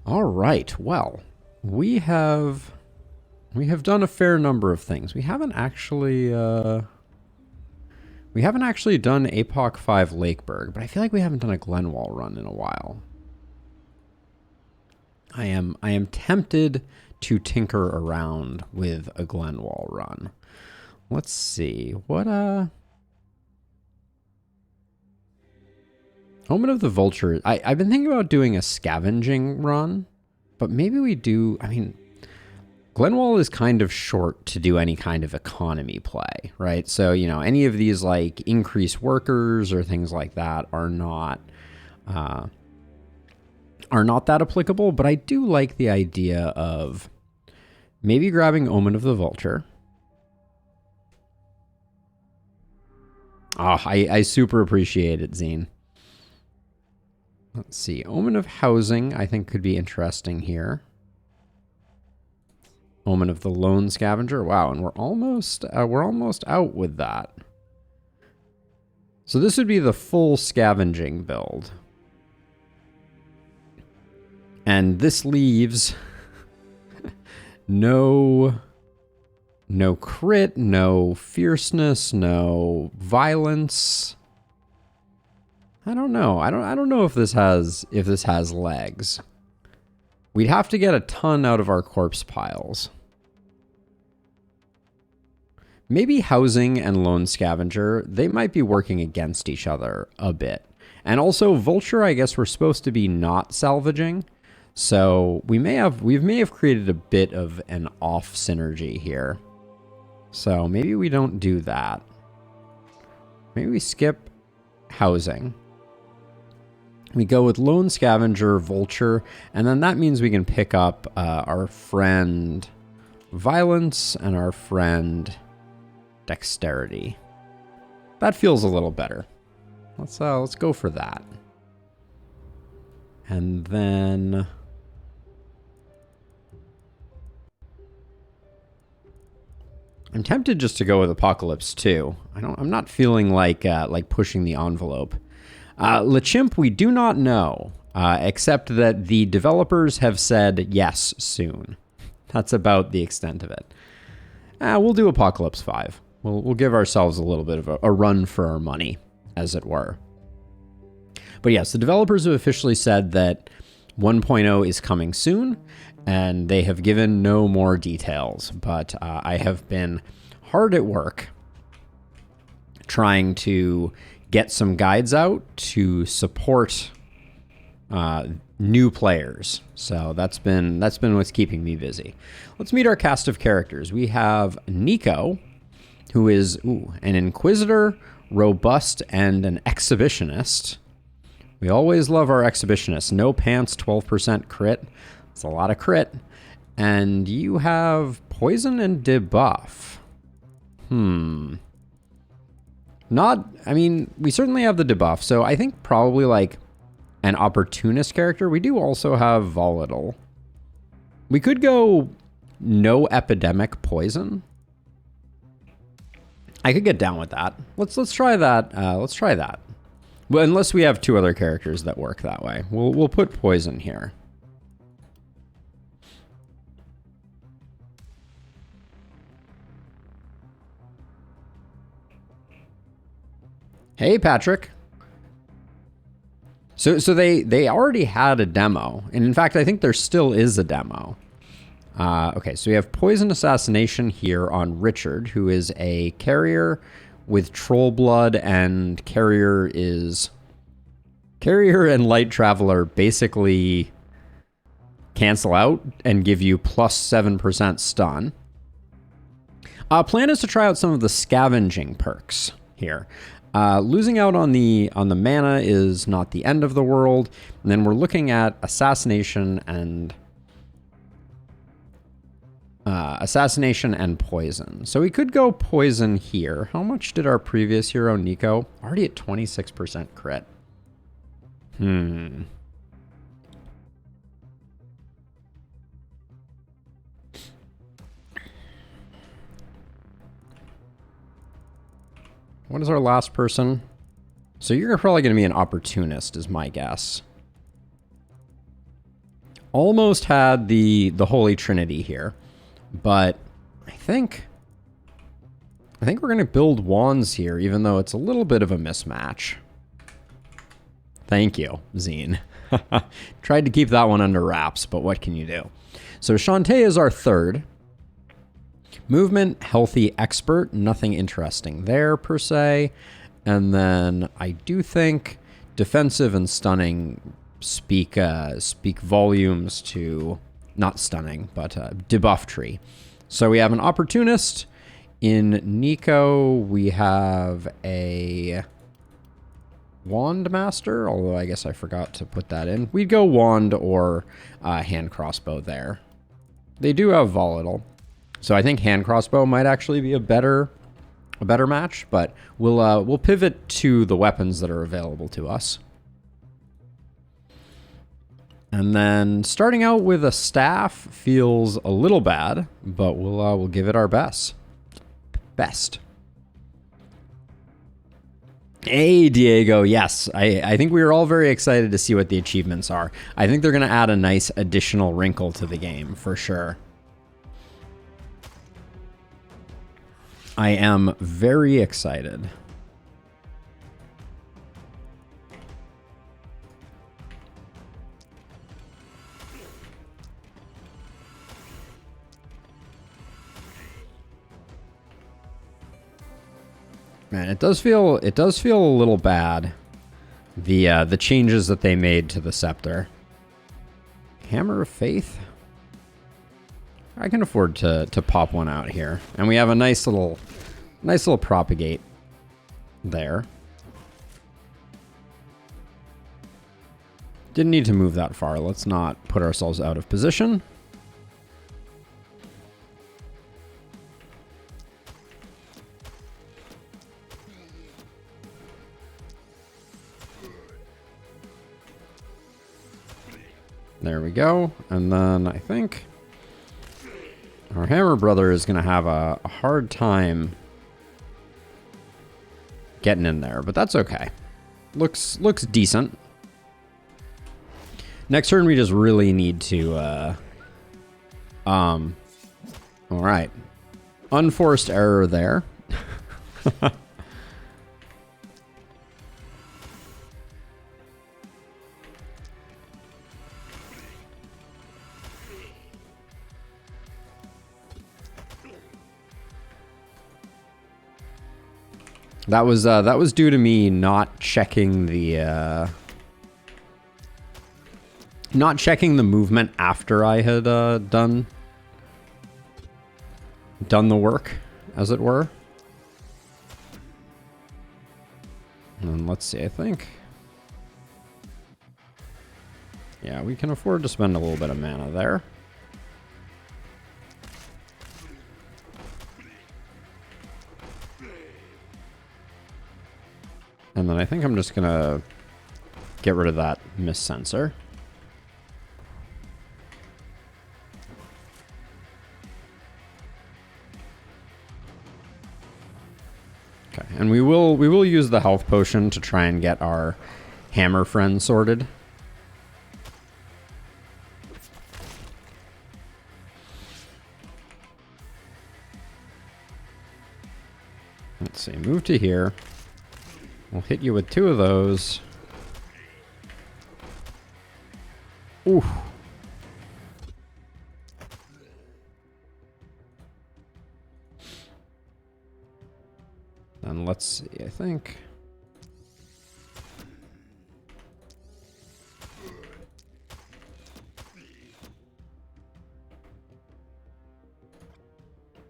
All right. Well, we have done a fair number of things. We haven't actually done APOC 5 Lakeburg, but I feel like we haven't done a Glenwall run in a while. I am tempted to tinker around with a Glenwall run. Let's see. What Omen of the Vulture. I've been thinking about doing a Scavenging run, but maybe we do. I mean, Glenwall is kind of short to do any kind of economy play, right? So, you know, any of these like increase workers or things like that are not that applicable, but I do like the idea of maybe grabbing Omen of the Vulture. Oh, I super appreciate it, Zine. Let's see. Omen of Housing, I think, could be interesting here. Omen of the Lone Scavenger. Wow, and we're almost out with that. So this would be the full Scavenging build. And this leaves no crit, no fierceness, no violence. I don't know. I don't know if this has legs. We'd have to get a ton out of our corpse piles. Maybe Housing and Lone Scavenger, they might be working against each other a bit. And also Vulture, I guess we're supposed to be not salvaging. So we may have created a bit of an off synergy here. So maybe we don't do that. Maybe we skip Housing. We go with Lone Scavenger, Vulture, and then that means we can pick up our friend Violence and our friend Dexterity. That feels a little better. Let's go for that. And then I'm tempted just to go with Apocalypse 2. I'm not feeling like pushing the envelope. LeChimp, we do not know, except that the developers have said yes soon. That's about the extent of it. We'll do Apocalypse 5. We'll give ourselves a little bit of a run for our money, as it were. But yes, the developers have officially said that 1.0 is coming soon, and they have given no more details. But I have been hard at work trying to get some guides out to support new players. So that's been what's keeping me busy. Let's meet our cast of characters. We have Nico, who is an Inquisitor, robust, and an Exhibitionist. We always love our Exhibitionists. No pants, 12% crit. That's a lot of crit. And you have Poison and Debuff. I mean, we certainly have the debuff, so I think probably like an opportunist character. We do also have Volatile. We could go no epidemic poison. I could get down with that. Let's try that. Let's try that. Well, unless we have two other characters that work that way. We'll put poison here. Hey, Patrick. So they already had a demo, and in fact, I think there still is a demo. Okay, so we have Poison Assassination here on Richard, who is a carrier with troll blood, and carrier and Light Traveler basically cancel out and give you plus 7% stun. Plan is to try out some of the Scavenging perks here. Losing out on the mana is not the end of the world. And then we're looking at Assassination and Poison. So we could go Poison here. How much did our previous hero, Nico? Already at 26% crit. What is our last person? So you're probably going to be an opportunist, is my guess. Almost had the Holy Trinity here, but I think we're going to build wands here, even though it's a little bit of a mismatch. Thank you, Zine. Tried to keep that one under wraps, but what can you do? So Shantae is our third. Movement, healthy, expert. Nothing interesting there, per se. And then I do think defensive and stunning speak volumes to, not stunning, but debuff tree. So we have an opportunist. In Nico, we have a wand master, although I guess I forgot to put that in. We'd go wand or hand crossbow there. They do have volatile, so I think hand crossbow might actually be a better match. But we'll pivot to the weapons that are available to us. And then starting out with a staff feels a little bad, but we'll give it our best. Hey, Diego. Yes, I think we were all very excited to see what the achievements are. I think they're going to add a nice additional wrinkle to the game, for sure. I am very excited. Man, it does feel a little bad, the changes that they made to the scepter. Hammer of Faith? I can afford to pop one out here. And we have a nice little propagate there. Didn't need to move that far. Let's not put ourselves out of position. There we go. And then I think our hammer brother is going to have a hard time getting in there, but that's okay. Looks decent. Next turn, we just really need to, all right. Unforced error there. That was due to me not checking the movement after I had done the work, as it were. And let's see, I think, yeah, we can afford to spend a little bit of mana there. And then I think I'm just going to get rid of that miss sensor. Okay, and we will use the health potion to try and get our hammer friend sorted. Let's see, move to here. We'll hit you with 2 of those. Ooh. And let's see, I think.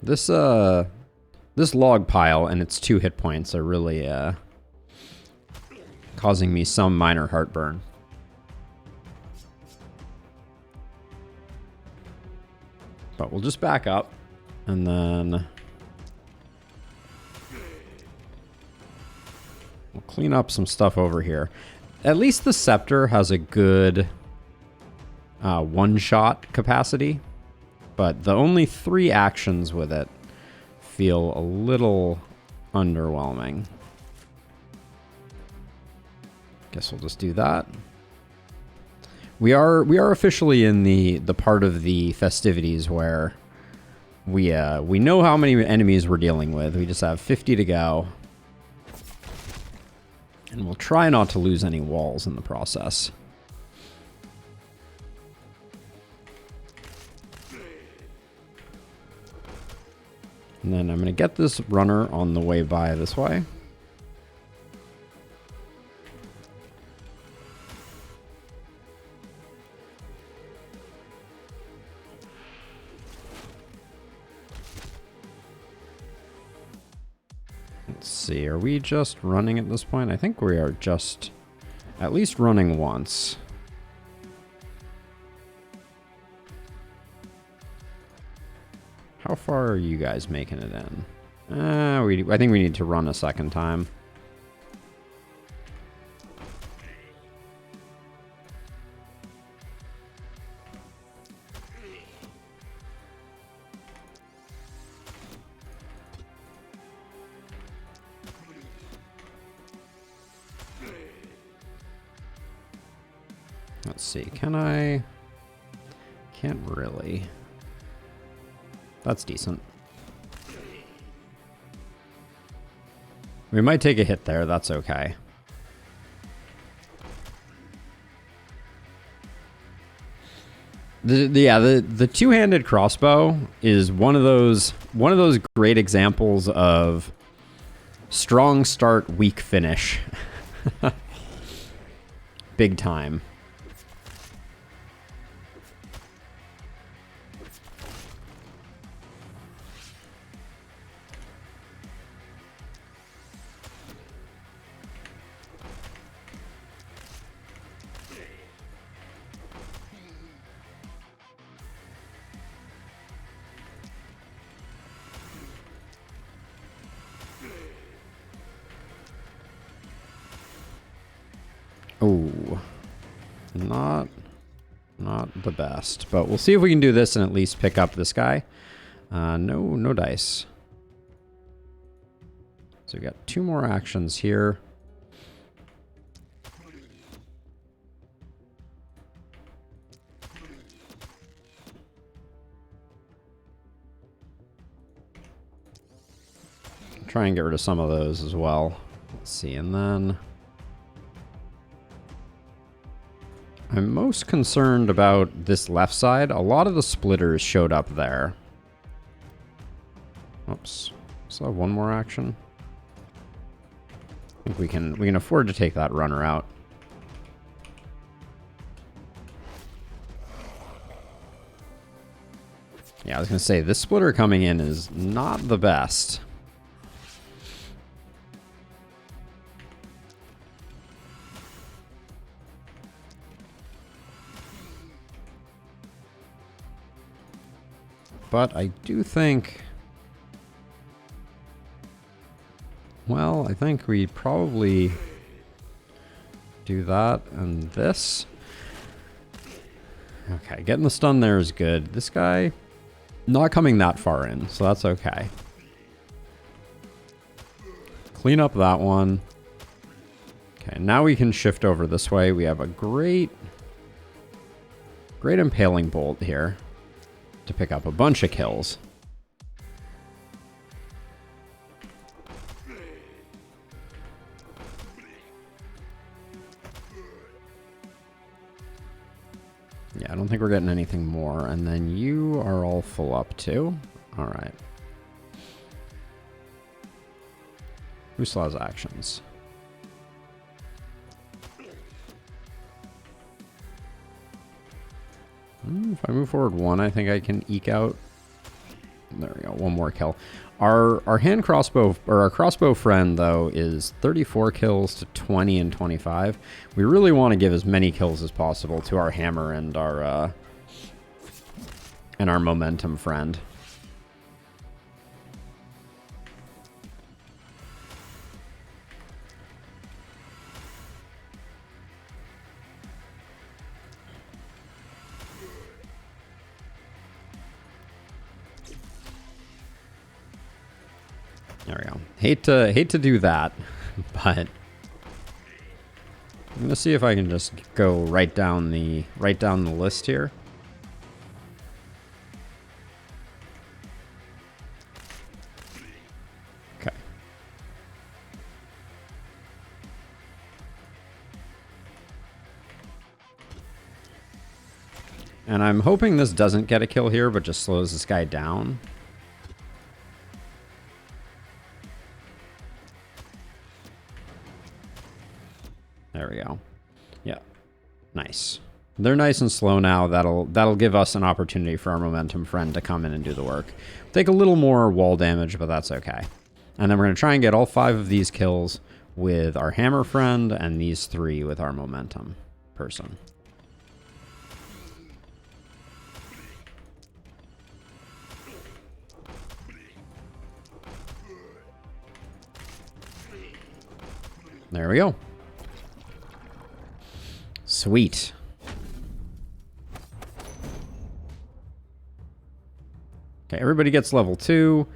This log pile and its 2 hit points are really causing me some minor heartburn. But we'll just back up and then we'll clean up some stuff over here. At least the scepter has a good one-shot capacity, but the only 3 actions with it feel a little underwhelming. Guess we'll just do that. We are officially in the part of the festivities where we know how many enemies we're dealing with. We just have 50 to go. And we'll try not to lose any walls in the process. And then I'm going to get this runner on the way by this way. Let's see, are we just running at this point? I think we are just at least running once. How far are you guys making it in? I think we need to run a second time. Let's see, can I? Can't really. That's decent. We might take a hit there, that's okay. The two-handed crossbow is one of those great examples of strong start, weak finish. Big time. Oh, not the best, but we'll see if we can do this and at least pick up this guy. No dice. So we got 2 more actions here. Try and get rid of some of those as well. Let's see, and then I'm most concerned about this left side. A lot of the splitters showed up there. Oops. Still have 1 more action. I think we can afford to take that runner out. Yeah, I was gonna say this splitter coming in is not the best. But I do think, well, I think we probably do that and this. Okay, getting the stun there is good. This guy, not coming that far in, so that's okay. Clean up that one. Okay, now we can shift over this way. We have a great impaling bolt here to pick up a bunch of kills. Yeah, I don't think we're getting anything more. And then you are all full up too. All right. Who still has actions? If I move forward 1, I think I can eke out. There we go, 1 more kill. Our hand crossbow, or our crossbow friend, though, is 34 kills to 20 and 25. We really want to give as many kills as possible to our hammer and our momentum friend. There we go. Hate to do that, but I'm gonna see if I can just go right down the list here. Okay. And I'm hoping this doesn't get a kill here, but just slows this guy down. There we go. Yeah. Nice. They're nice and slow now. That'll give us an opportunity for our momentum friend to come in and do the work. Take a little more wall damage, but that's okay. And then we're going to try and get all 5 of these kills with our hammer friend and these 3 with our momentum person. There we go. Sweet. Okay, everybody gets level 2.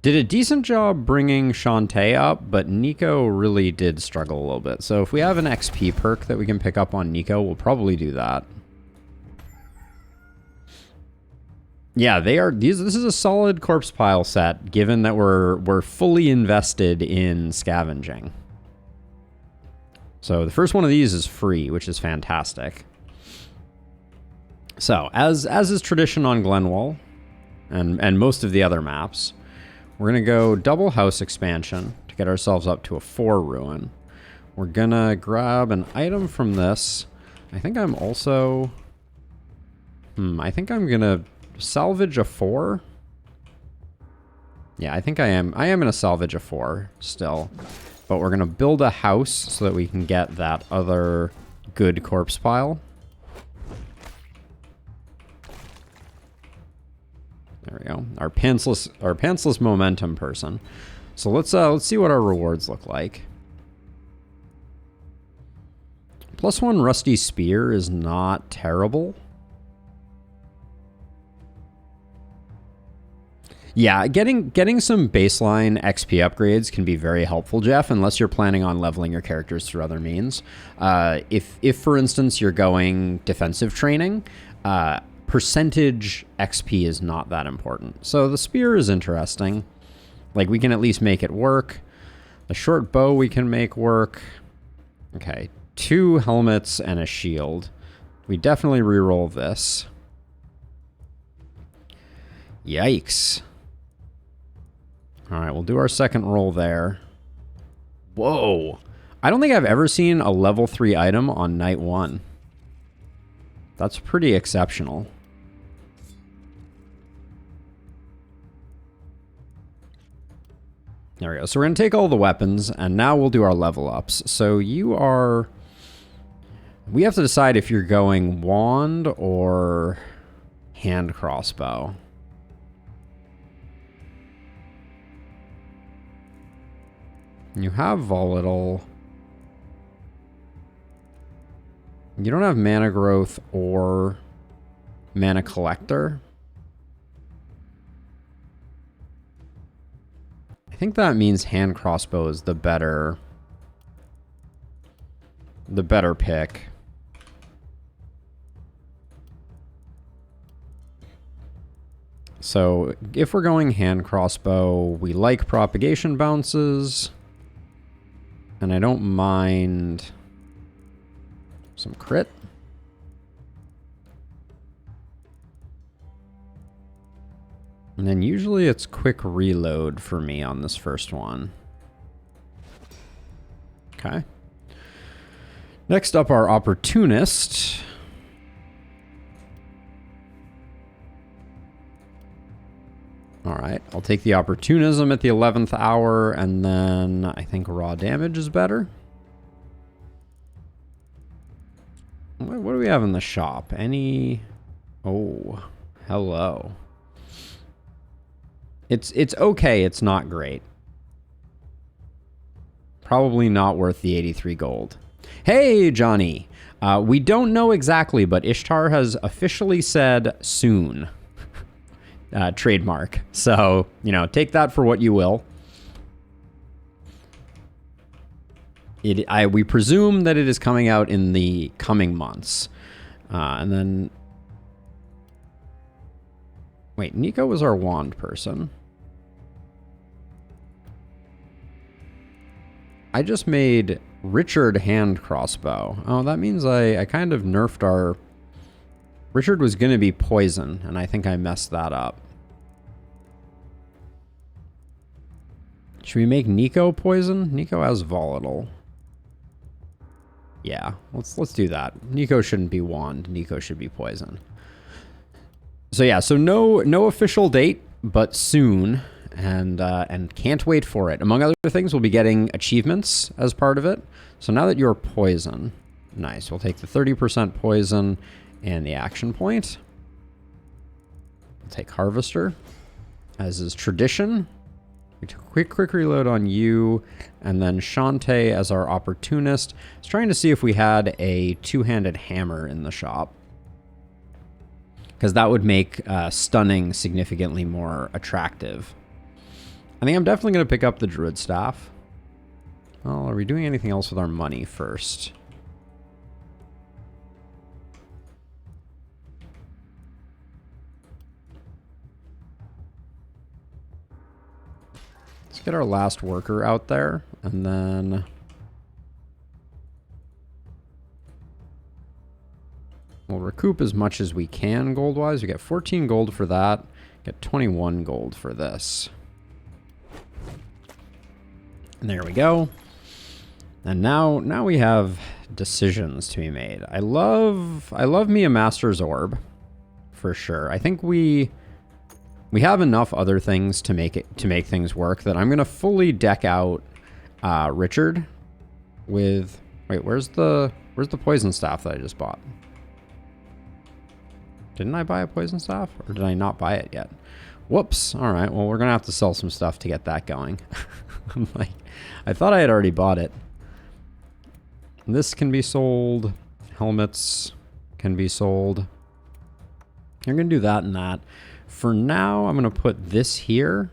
Did a decent job bringing Shantae up, but Nico really did struggle a little bit. So if we have an XP perk that we can pick up on Nico, we'll probably do that. Yeah, they are. This is a solid corpse pile set, given that we're fully invested in scavenging. So the first one of these is free, which is fantastic. So as is tradition on Glenwall, and most of the other maps, we're gonna go double house expansion to get ourselves up to a 4 ruin. We're gonna grab an item from this. I think I'm also. I think I'm gonna salvage a 4. Yeah, I think I am. I am gonna salvage a 4 still. But we're going to build a house so that we can get that other good corpse pile. There we go. Our pantsless momentum person. So let's see what our rewards look like. +1 rusty spear is not terrible. Yeah, getting some baseline XP upgrades can be very helpful, Jeff, unless you're planning on leveling your characters through other means. If for instance, you're going defensive training, percentage XP is not that important. So the spear is interesting. Like, we can at least make it work. The short bow we can make work. Okay, 2 helmets and a shield. We definitely reroll this. Yikes. All right, we'll do our second roll there. Whoa. I don't think I've ever seen a level 3 item on night 1. That's pretty exceptional. There we go. So we're going to take all the weapons, and now we'll do our level ups. So you are... We have to decide if you're going wand or hand crossbow. You have volatile. You don't have mana growth or mana collector. I think that means hand crossbow is the better pick. So if we're going hand crossbow, we like propagation bounces. And I don't mind some crit. And then usually it's quick reload for me on this first one. Okay. Next up, our opportunist. All right, I'll take the opportunism at the 11th hour, and then I think raw damage is better. What do we have in the shop? Any... Oh, hello. It's okay, it's not great. Probably not worth the 83 gold. Hey, Johnny! We don't know exactly, but Ishtar has officially said soon. Trademark. So, you know, take that for what you will. We presume that it is coming out in the coming months. And then... Wait, Nico was our wand person. I just made Richard hand crossbow. Oh, that means I kind of nerfed our... Richard was going to be poison, and I think I messed that up. Should we make Nico poison? Nico has volatile. Yeah, let's do that. Nico shouldn't be wand. Nico should be poison. So yeah, so no official date, but soon, and can't wait for it. Among other things, we'll be getting achievements as part of it. So now that you're poison, nice. We'll take the 30% poison and the action point. We'll take Harvester, as is tradition. We took a quick reload on you, and then Shantae as our opportunist. I was trying to see if we had a two-handed hammer in the shop, because that would make stunning significantly more attractive. I think I'm definitely going to pick up the Druid Staff. Well, are we doing anything else with our money first? Let's get our last worker out there, and then... we'll recoup as much as we can gold-wise. We get 14 gold for that. Get 21 gold for this. And there we go. And now we have decisions to be made. I love me a Master's Orb, for sure. I think we have enough other things to make things work that I'm gonna fully deck out Richard with... Wait, where's the poison staff that I just bought? Didn't I buy a poison staff? Or did I not buy it yet? Whoops. All right. Well, we're going to have to sell some stuff to get that going. I'm like, I thought I had already bought it. This can be sold. Helmets can be sold. You're going to do that and that. For now, I'm going to put this here.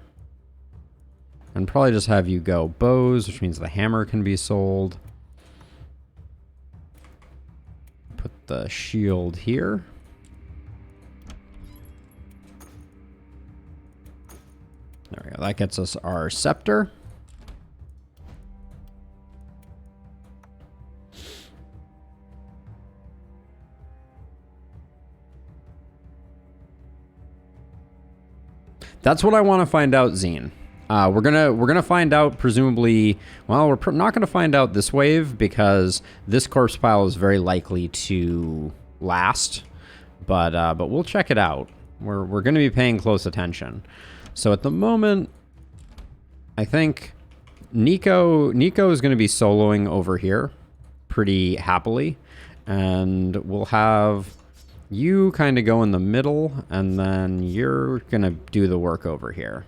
And probably just have you go bows, which means the hammer can be sold. Put the shield here. There we go. That gets us our scepter. That's what I want to find out, Zine. We're gonna find out presumably. Well, we're not gonna find out this wave because this corpse pile is very likely to last. But we'll check it out. We're gonna be paying close attention. So at the moment, I think Nico is going to be soloing over here pretty happily. And we'll have you kind of go in the middle, and then you're going to do the work over here.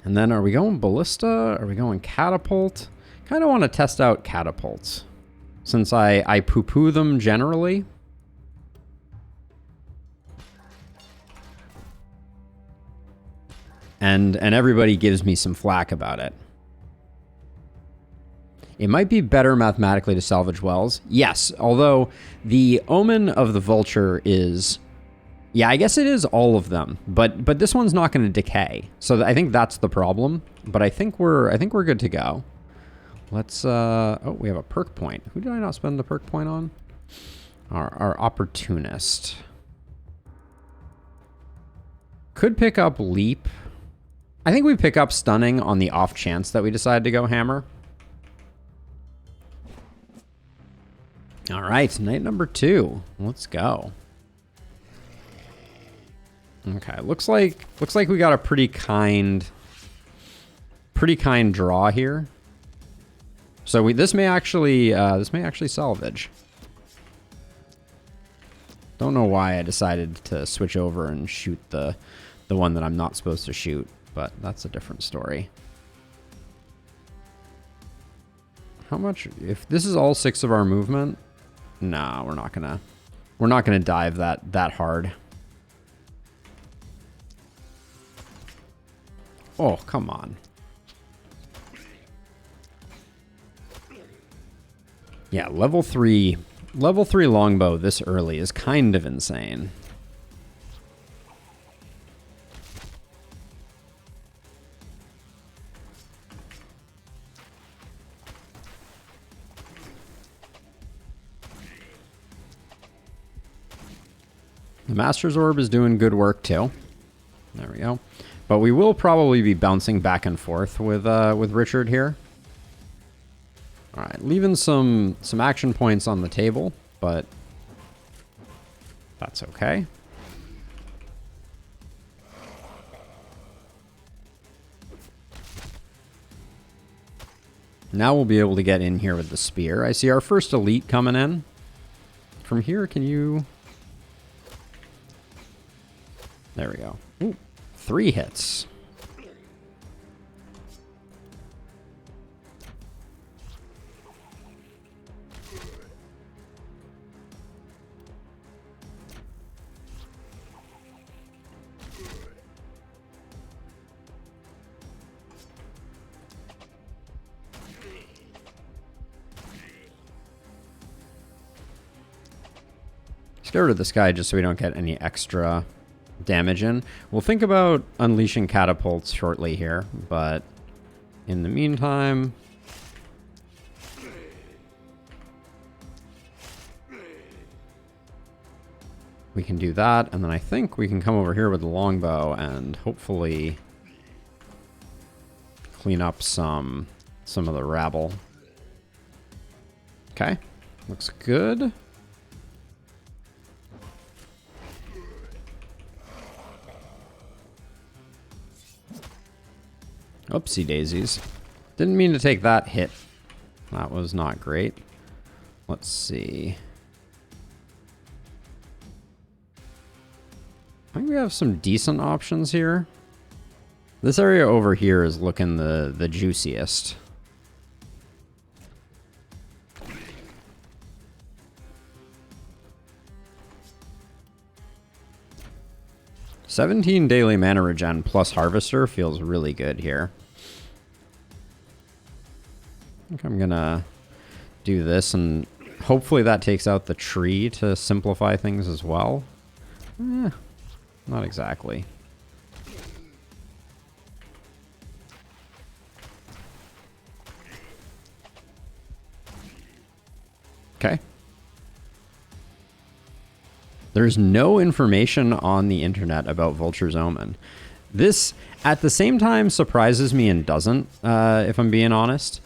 And then are we going ballista? Are we going catapult? Kind of want to test out catapults, since I poo-poo them generally. And everybody gives me some flack about it. It might be better mathematically to salvage wells. Yes, although the omen of the vulture is... yeah, I guess it is all of them. But this one's not going to decay. So I think that's the problem. But I think we're good to go. Let's... oh, we have a perk point. Who did I not spend the perk point on? Our opportunist. Could pick up leap. I think we pick up stunning on the off chance that we decide to go hammer. All right, night number 2. Let's go. Okay, looks like we got a pretty kind draw here. So this may actually salvage. Don't know why I decided to switch over and shoot the one that I'm not supposed to shoot. But that's a different story. How much? If this is all 6 of our movement, nah, we're not gonna dive that hard. Oh, come on. Yeah, level 3 longbow this early is kind of insane. The Master's Orb is doing good work too. There we go. But we will probably be bouncing back and forth with Richard here. All right, leaving some action points on the table, but that's okay. Now we'll be able to get in here with the spear. I see our first elite coming in. From here, can you... There we go. Ooh, 3 hits. Let's get rid of this guy just so we don't get any extra damage in. We'll think about unleashing catapults shortly here, but in the meantime... we can do that, and then I think we can come over here with the longbow and hopefully clean up some of the rabble. Okay, looks good. Oopsie daisies. Didn't mean to take that hit. That was not great. Let's see. I think we have some decent options here. This area over here is looking the juiciest. $17 daily mana regen plus Harvester feels really good here. I think I'm gonna do this, and hopefully that takes out the tree to simplify things as well. Not exactly. Okay. There's no information on the internet about Vulture's Omen. This, at the same time, surprises me and doesn't, if I'm being honest.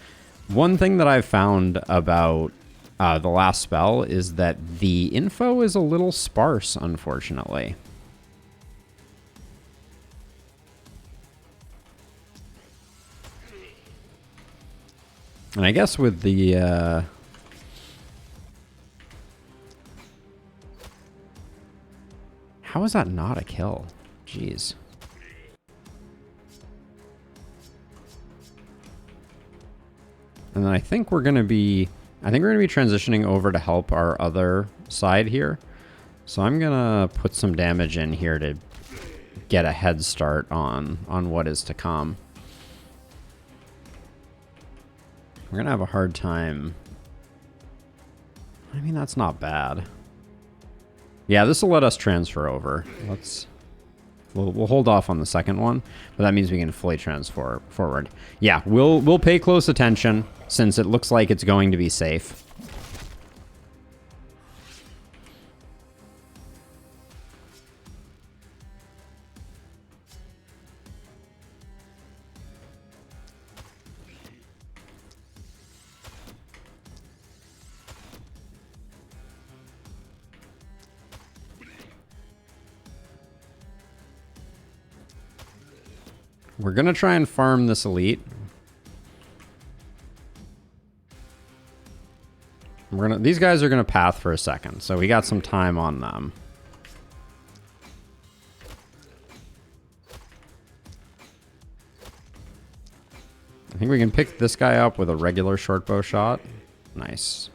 One thing that I've found about the last spell is that the info is a little sparse, unfortunately. And I guess with the... How is that not a kill? Jeez. And then I think we're gonna be transitioning over to help our other side here. So I'm gonna put some damage in here to get a head start on what is to come. We're gonna have a hard time. I mean, that's not bad. Yeah, this will let us transfer over. We'll hold off on the second one, but that means we can fully transfer forward. Yeah, we'll pay close attention since it looks like it's going to be safe. We're gonna try and farm this elite. These guys are gonna path for a second, so we got some time on them. I think we can pick this guy up with a regular short bow shot. Nice.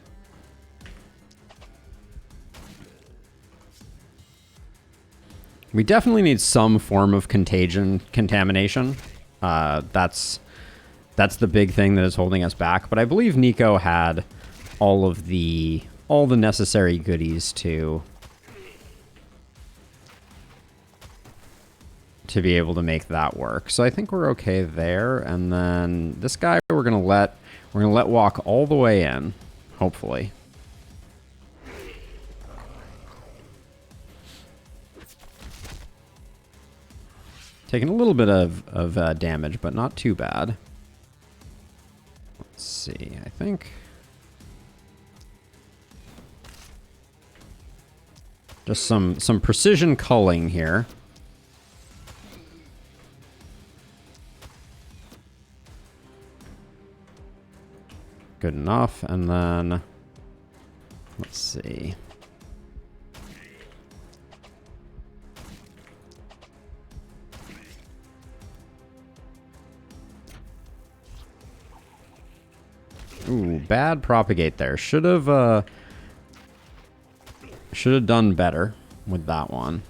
We definitely need some form of contamination. That's the big thing that is holding us back. But I believe Nico had all the necessary goodies to be able to make that work. So I think we're okay there. And then this guy we're gonna let walk all the way in, hopefully. Taking a little bit of damage, but not too bad. Let's see, I think just some precision culling here. Good enough, and then let's see. Ooh, bad propagate there. Should have done better with that one.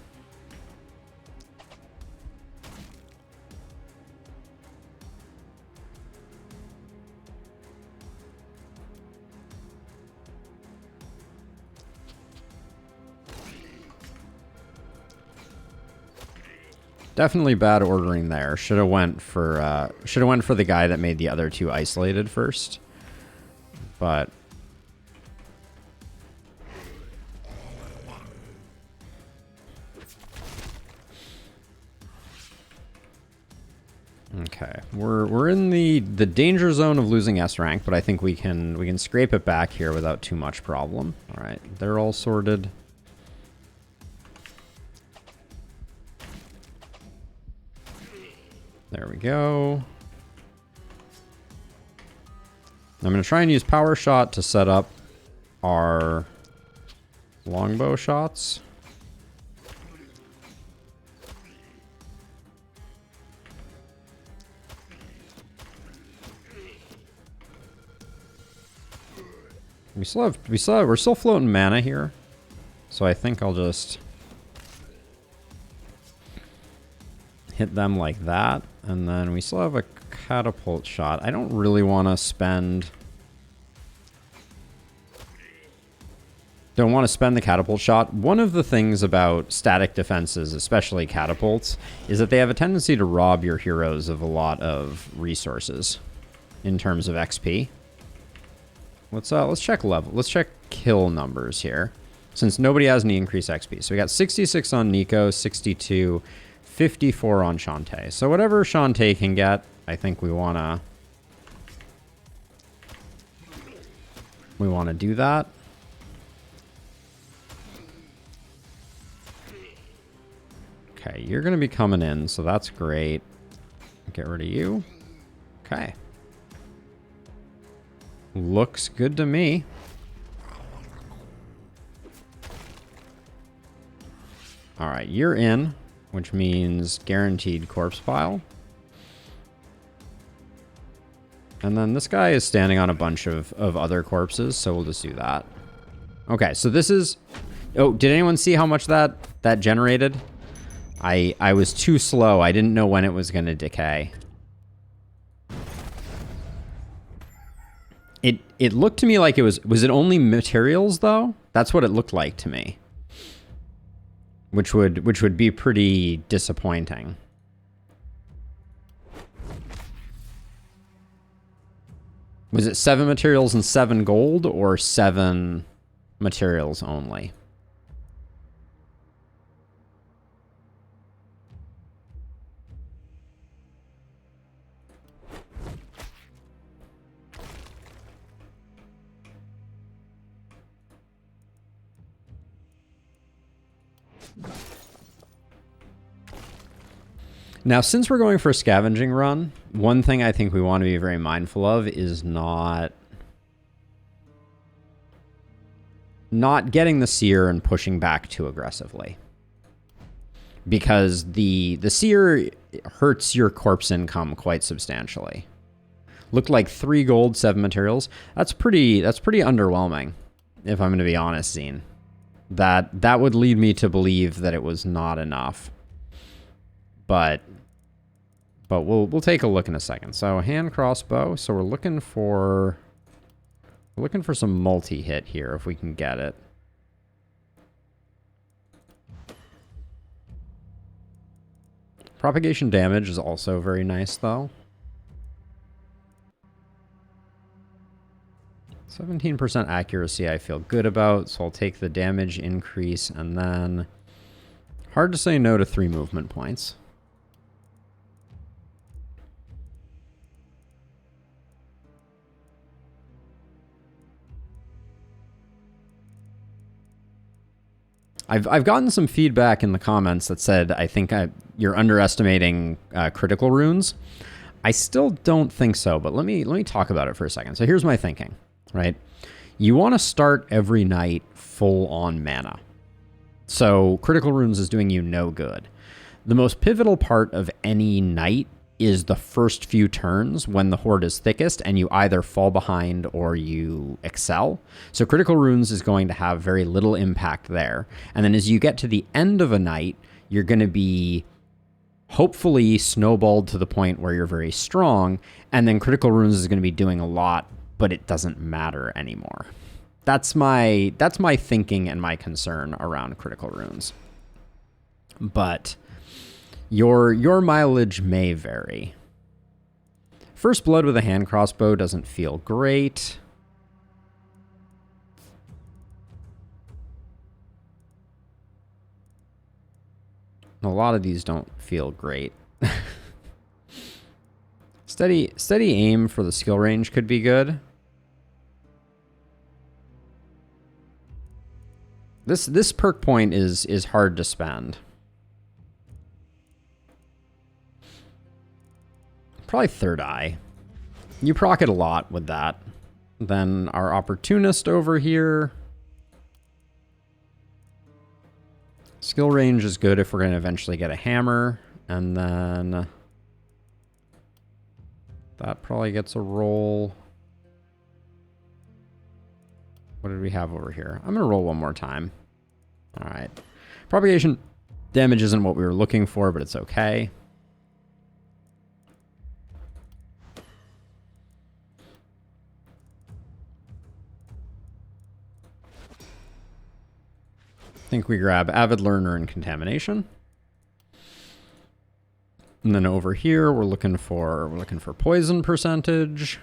Definitely bad ordering there. Should have went for the guy that made the other two isolated first. But okay, we're in the danger zone of losing S rank, but I think we can scrape it back here without too much problem. All right, they're all sorted. There we go. I'm going to try and use power shot to set up our longbow shots. We're still floating mana here. So I think I'll just hit them like that. And then we still have a catapult shot. I don't really want to spend... Don't want to spend the catapult shot. One of the things about static defenses, especially catapults, is that they have a tendency to rob your heroes of a lot of resources in terms of XP. Let's check level. Let's check kill numbers here, since nobody has any increased XP. So we got 66 on Nico, 62, 54 on Shantae. So whatever Shantae can get, I think we wanna do that. Okay, you're gonna be coming in, so that's great. Get rid of you. Okay. Looks good to me. Alright, you're in, which means guaranteed corpse pile. And then this guy is standing on a bunch of other corpses, so we'll just do that. Okay, so this is... Oh, did anyone see how much that generated? I was too slow. I didn't know when it was going to decay. It looked to me like it was it only materials though? That's what it looked like to me. Which would be pretty disappointing. Was it 7 materials and 7 gold, or 7 materials only? Now, since we're going for a scavenging run, one thing I think we want to be very mindful of is not getting the seer and pushing back too aggressively. Because the seer hurts your corpse income quite substantially. Looked like 3 gold, 7 materials. That's pretty underwhelming, if I'm going to be honest, Zine. That would lead me to believe that it was not enough. But we'll take a look in a second. So hand crossbow. So we're looking for We're looking for some multi-hit here if we can get it. Propagation damage is also very nice, though. 17% accuracy I feel good about, so I'll take the damage increase, and then... hard to say no to 3 movement points. I've gotten some feedback in the comments that said I think you're underestimating critical runes. I still don't think so, but let me talk about it for a second. So here's my thinking, right? You want to start every night full on mana. So critical runes is doing you no good. The most pivotal part of any night is the first few turns when the horde is thickest and you either fall behind or you excel. So critical runes is going to have very little impact there. And then as you get to the end of a night, you're going to be hopefully snowballed to the point where you're very strong. And then critical runes is going to be doing a lot, but it doesn't matter anymore. That's my thinking and my concern around critical runes. But your mileage may vary. First blood with a hand crossbow doesn't feel great. A lot of these don't feel great. Steady aim for the skill range could be good. This perk point is hard to spend. Probably third eye. You proc it a lot with that. Then our opportunist over here. Skill range is good if we're going to eventually get a hammer. And then that probably gets a roll. What did we have over here? I'm going to roll one more time. All right. Propagation damage isn't what we were looking for, but it's okay. I think we grab Avid Learner and Contamination. And then over here, we're looking for poison percentage,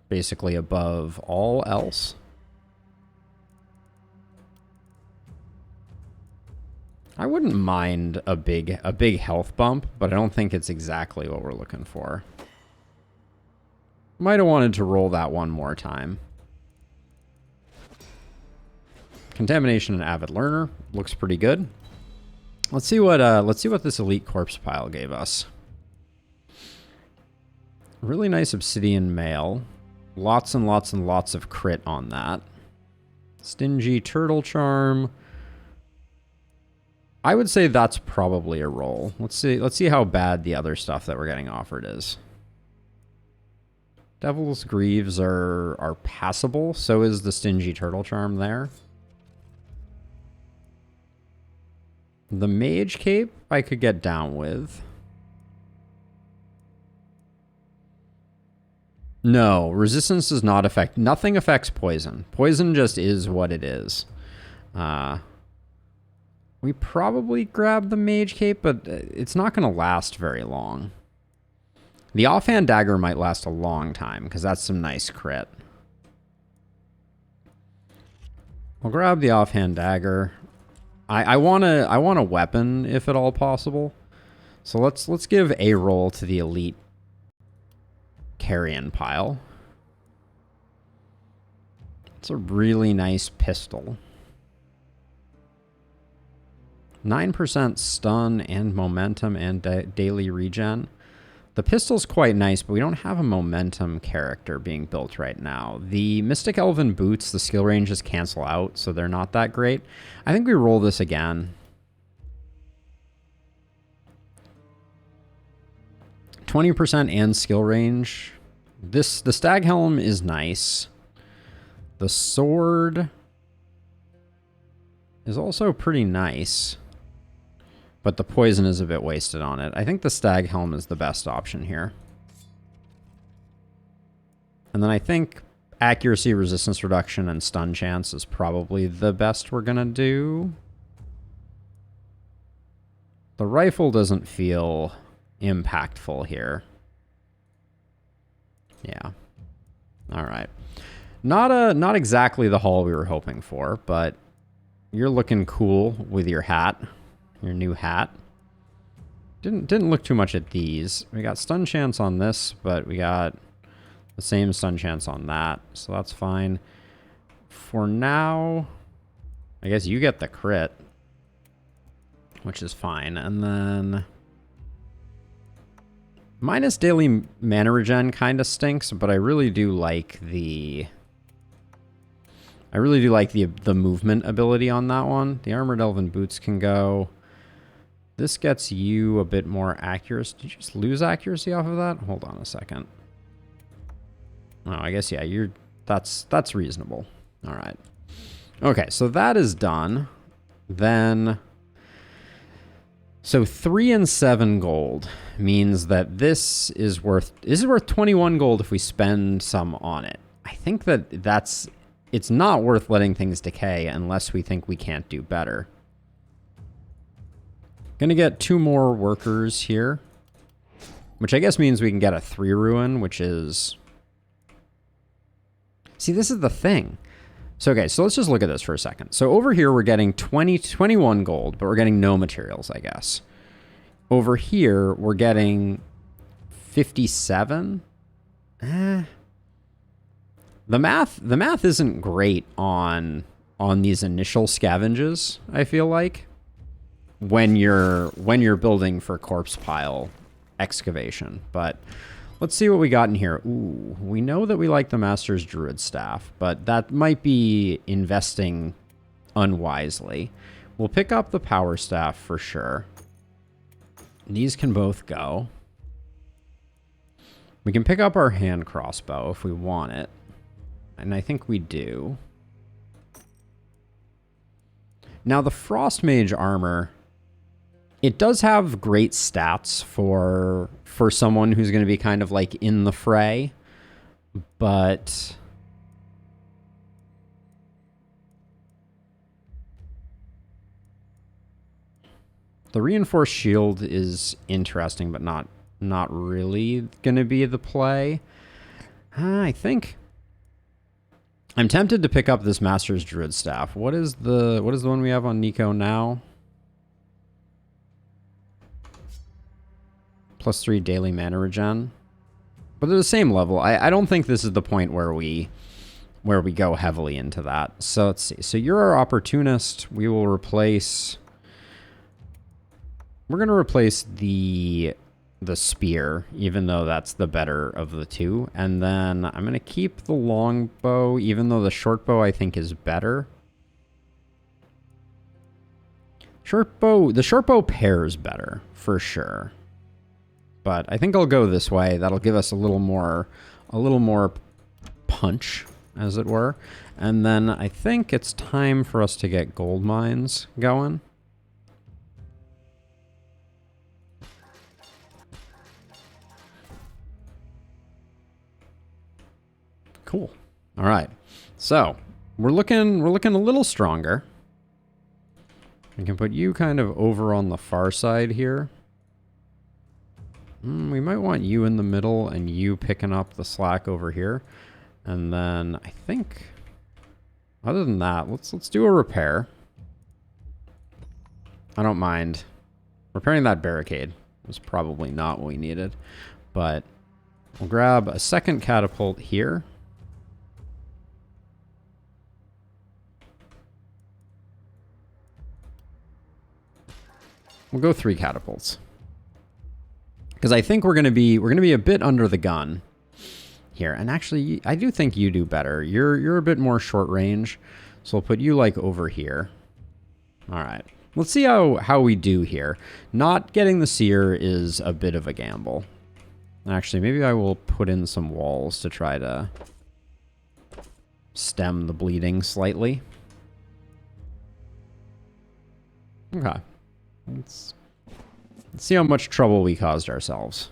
basically above all else. I wouldn't mind a big health bump, but I don't think it's exactly what we're looking for. Might have wanted to roll that one more time. Contamination and Avid Learner looks pretty good. Let's see what this Elite Corpse Pile gave us. Really nice Obsidian Mail. Lots and lots and lots of crit on that. Stingy Turtle Charm. I would say that's probably a roll. Let's see how bad the other stuff that we're getting offered is. Devil's Greaves are passable. So is the Stingy Turtle Charm there. The Mage Cape I could get down with. No, resistance does not affect... Nothing affects poison. Poison just is what it is. We probably grab the Mage Cape, but it's not going to last very long. The Offhand Dagger might last a long time, because that's some nice crit. I'll grab the Offhand Dagger. I want a weapon if at all possible. So let's give a roll to the Elite Carrion Pile. It's a really nice pistol. 9% stun and momentum and daily regen. The pistol's quite nice, but we don't have a momentum character being built right now. The Mystic Elven Boots, the skill ranges cancel out, so they're not that great. I think we roll this again. 20% and skill range. The Stag Helm is nice. The sword is also pretty nice. But the poison is a bit wasted on it. I think the Stag Helm is the best option here. And then I think accuracy, resistance reduction, and stun chance is probably the best we're gonna do. The rifle doesn't feel impactful here. Yeah. All right. Not exactly the haul we were hoping for, but you're looking cool with your hat, your new hat. Didn't look too much at these. We got stun chance on this, but we got the same stun chance on that, so that's fine. For now, I guess you get the crit, which is fine. And then minus daily mana regen kind of stinks, but I really do like the the movement ability on that one. The armored elven boots can go. This gets you a bit more accuracy. Did you just lose accuracy off of that? Hold on a second. Oh, I guess, yeah, that's reasonable. All right. Okay, so that is done. Then, so 3 and 7 gold means that this is worth 21 gold if we spend some on it. I think that it's not worth letting things decay unless we think we can't do better. Gonna get 2 more workers here, which I guess means we can get a 3 ruin, which is... See, this is the thing. So, okay, so let's just look at this for a second. So over here, we're getting 21 gold, but we're getting no materials, I guess. Over here, we're getting 57. The math isn't great on these initial scavenges, I feel like. When you're building for corpse pile excavation. But let's see what we got in here. Ooh, we know that we like the Master's Druid Staff, but that might be investing unwisely. We'll pick up the Power Staff for sure. These can both go. We can pick up our hand crossbow if we want it. And I think we do. Now the Frost Mage armor, it does have great stats for someone who's going to be kind of like in the fray, but the reinforced shield is interesting, but not really going to be the play. I think I'm tempted to pick up this Master's Druid Staff. What is the one we have on Nico now? +3 daily mana regen. But they're the same level. I don't think this is the point where we go heavily into that. So let's see. So you're our opportunist. We will replace... We're going to replace the spear, even though that's the better of the two. And then I'm going to keep the longbow, even though the short bow I think is better. The short bow pairs better, for sure. But I think I'll go this way. That'll give us a little more punch, as it were. And then I think it's time for us to get gold mines going. Cool. All right. So we're looking a little stronger. We can put you kind of over on the far side here. We might want you in the middle and you picking up the slack over here. And then I think, other than that, let's do a repair. I don't mind. Repairing that barricade was probably not what we needed. But we'll grab a second catapult here. We'll go 3 catapults. Because I think we're gonna be a bit under the gun here. And actually, I do think you do better. You're a bit more short range, so we'll put you like over here. All right, let's see how we do here. Not getting the seer is a bit of a gamble. Actually, maybe I will put in some walls to try to stem the bleeding slightly. Okay, let's see how much trouble we caused ourselves.